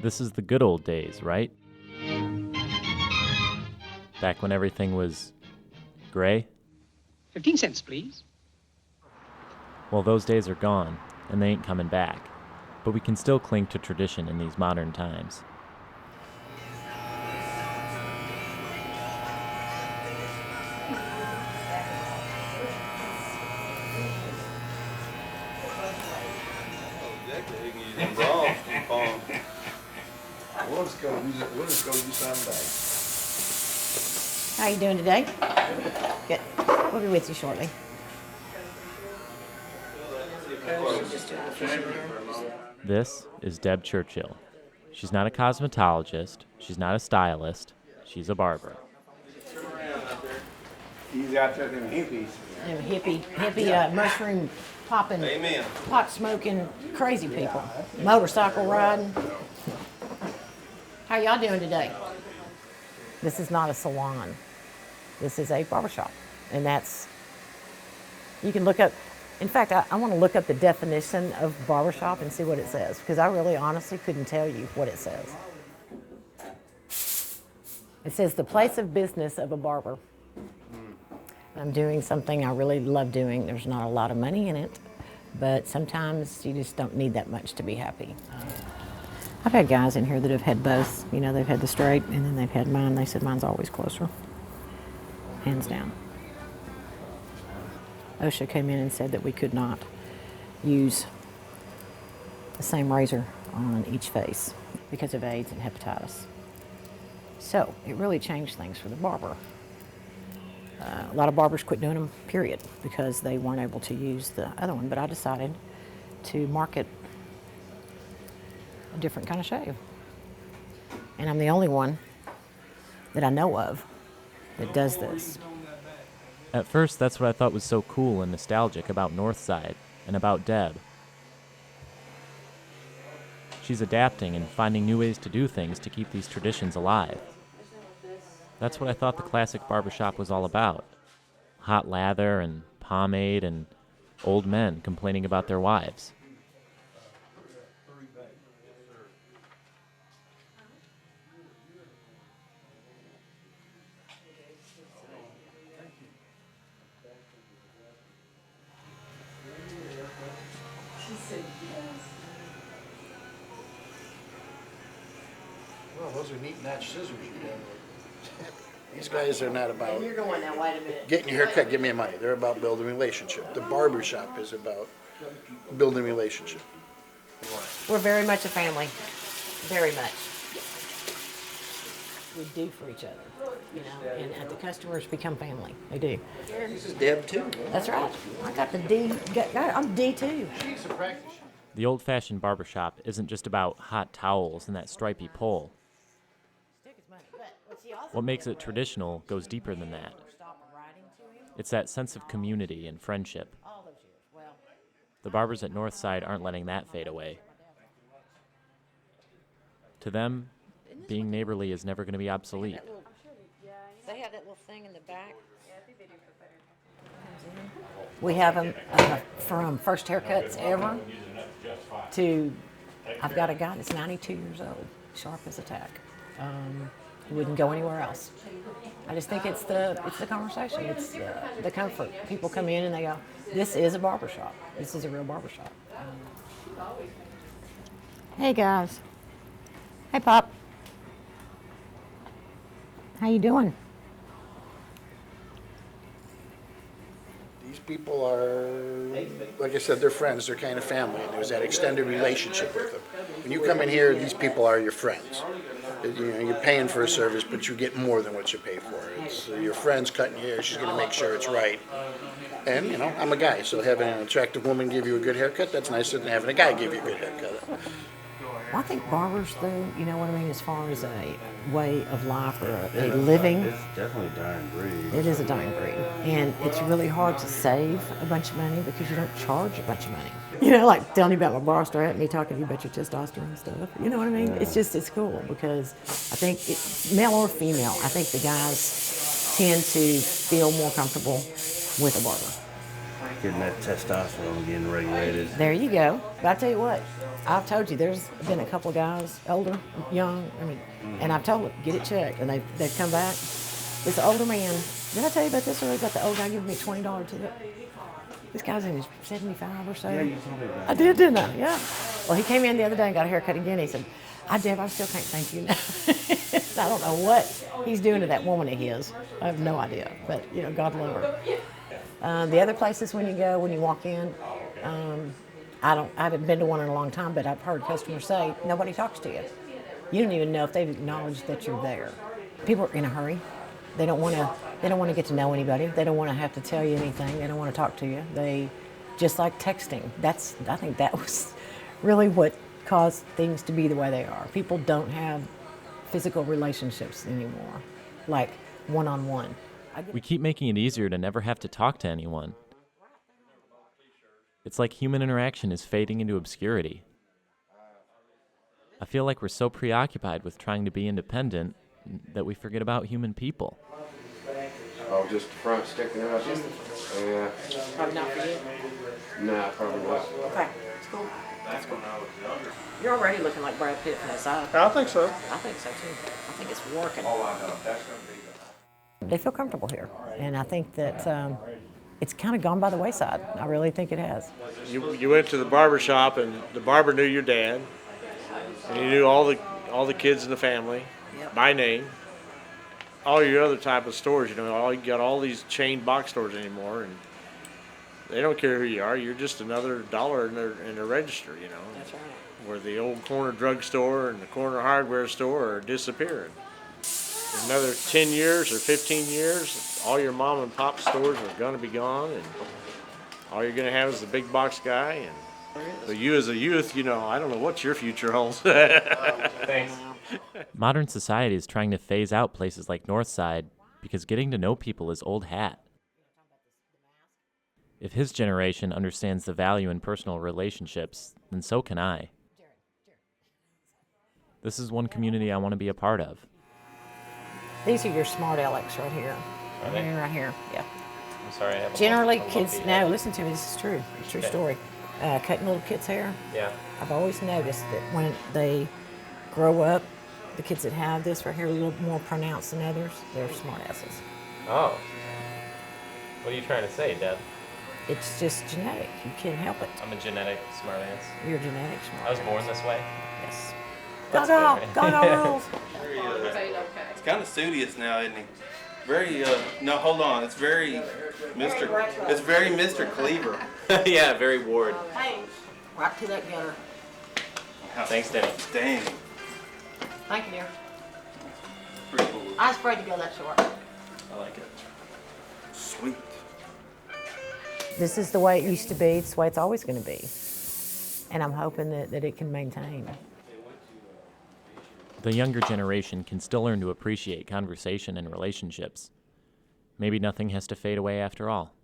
This is the good old days, right? Back when everything was gray? 15 cents, please. Well, those days are gone, and they ain't coming back. But we can still cling to tradition in these modern times. How you doing today? Good. We'll be with you shortly. This is Deb Churchill. She's not a cosmetologist, she's not a stylist, she's a barber. He's out there, them hippies. Them hippie mushroom popping, pot smoking, crazy people. Motorcycle riding. How y'all doing today? This is not a salon. This is a barbershop. And that's, you can look up, in fact, I want to look up the definition of barbershop and see what it says, because I really honestly couldn't tell you what it says. It says the place of business of a barber. I'm doing something I really love doing. There's not a lot of money in it, but sometimes you just don't need that much to be happy. I've had guys in here that have had both. You know, they've had the straight and then they've had mine. They said mine's always closer, hands down. OSHA came in and said that we could not use the same razor on each face because of AIDS and hepatitis. So it really changed things for the barber. A lot of barbers quit doing them, period, because they weren't able to use the other one. But I decided to market a different kind of shave. And I'm the only one that I know of that does this. At first, that's what I thought was so cool and nostalgic about Northside and about Deb. She's adapting and finding new ways to do things to keep these traditions alive. That's what I thought the classic barbershop was all about. Hot lather and pomade and old men complaining about their wives. Well, those are neat match scissors you have. These guys are not about You're going now, wait a minute. getting your haircut, give me money. They're about building a relationship. The barber shop is about building a relationship. We're very much a family, very much. We do for each other, you know, and the customers become family. They do. This is Deb too. That's right. I got the D. I'm D too. The old-fashioned barbershop isn't just about hot towels and that stripy pole. What makes it traditional goes deeper than that. It's that sense of community and friendship. The barbers at Northside aren't letting that fade away. To them, being neighborly is never going to be obsolete. They have that little thing in the back. We have them from first haircuts ever to, I've got a guy that's 92 years old, sharp as a tack. He wouldn't go anywhere else. I just think it's the conversation, it's the comfort. People come in and they go, this is a barbershop. This is a real barbershop. Hey guys. Hey Pop. How you doing? These people are, like I said, they're friends. They're kind of family. And there's that extended relationship with them. When you come in here, these people are your friends. You know, you're paying for a service, but you get more than what you pay for. It's your friend's cutting your hair. She's going to make sure it's right. And, you know, I'm a guy, so having an attractive woman give you a good haircut, that's nicer than having a guy give you a good haircut. Well, I think barbers, though, you know what I mean, as far as a way of life or a living. It's definitely a dying breed. It is a dying breed. And it's really hard to save a bunch of money because you don't charge a bunch of money. You know, like telling you about my bar strap, me talking to you about your testosterone stuff. You know what I mean? Yeah. It's cool because I think, male or female, I think the guys tend to feel more comfortable with a barber. Getting that testosterone getting regulated. There you go. But I tell you what, I've told you, there's been a couple of guys, older, young, and I've told them, get it checked, and they've come back. This older man, did I tell you about this earlier, about the old guy giving me $20 tip? This guy's in his 75 or so. Yeah, you told me about I did, didn't I? Yeah. Well, he came in the other day and got a haircut again. He said, Deb, I still can't thank you. I don't know what he's doing to that woman of his. I have no idea, but, God love her. The other places when you walk in, I haven't been to one in a long time, but I've heard customers say, nobody talks to you. You don't even know if they've acknowledged that you're there. People are in a hurry. They don't want to get to know anybody. They don't want to have to tell you anything. They don't want to talk to you. They just like texting. I think that was really what caused things to be the way they are. People don't have physical relationships anymore, like one-on-one. We keep making it easier to never have to talk to anyone. It's like human interaction is fading into obscurity. I feel like we're so preoccupied with trying to be independent that we forget about human people. Oh, just the front sticking out? Yeah. Probably not for you. Nah, probably not. Okay, it's cool. That's cool. You're already looking like Brad Pitt from that side. I think so. I think so too. I think it's working. Oh, I know. That's going to be They feel comfortable here, and I think that it's kind of gone by the wayside. I really think it has. You went to the barber shop, and the barber knew your dad, and he knew all the kids in the family by name. All your other type of stores, you got all these chain box stores anymore, and they don't care who you are. You're just another dollar in their register, That's right. Where the old corner drugstore and the corner hardware store are disappearing. In another 10 years or 15 years, all your mom and pop stores are going to be gone, and all you're going to have is the big box guy. And but you as a youth, I don't know what your future holds. Thanks. Modern society is trying to phase out places like Northside because getting to know people is old hat. If his generation understands the value in personal relationships, then so can I. This is one community I want to be a part of. These are your smart Alex right here. Are they? Right here, yeah. I'm sorry, I have Generally, kids, no, listen to me, this is true. It's a true story. Cutting little kids' hair. Yeah. I've always noticed that when they grow up, the kids that have this right here a little more pronounced than others, they're smart asses. Oh. What are you trying to say, Deb? It's just genetic. You can't help it. I'm a genetic smartass. You're genetic smart. I was born this way. Yes. That's Go, good, go, right? go, rules. It's kind of studious now, isn't he? Very, no, hold on. It's very Mr. Cleaver. Yeah, very Ward. Hey, right to that gutter. Thanks, Denny. Dang. Thank you, dear. Pretty cool. I was afraid to go that short. I like it. Sweet. This is the way it used to be. It's the way it's always going to be. And I'm hoping that it can maintain. The younger generation can still learn to appreciate conversation and relationships. Maybe nothing has to fade away after all.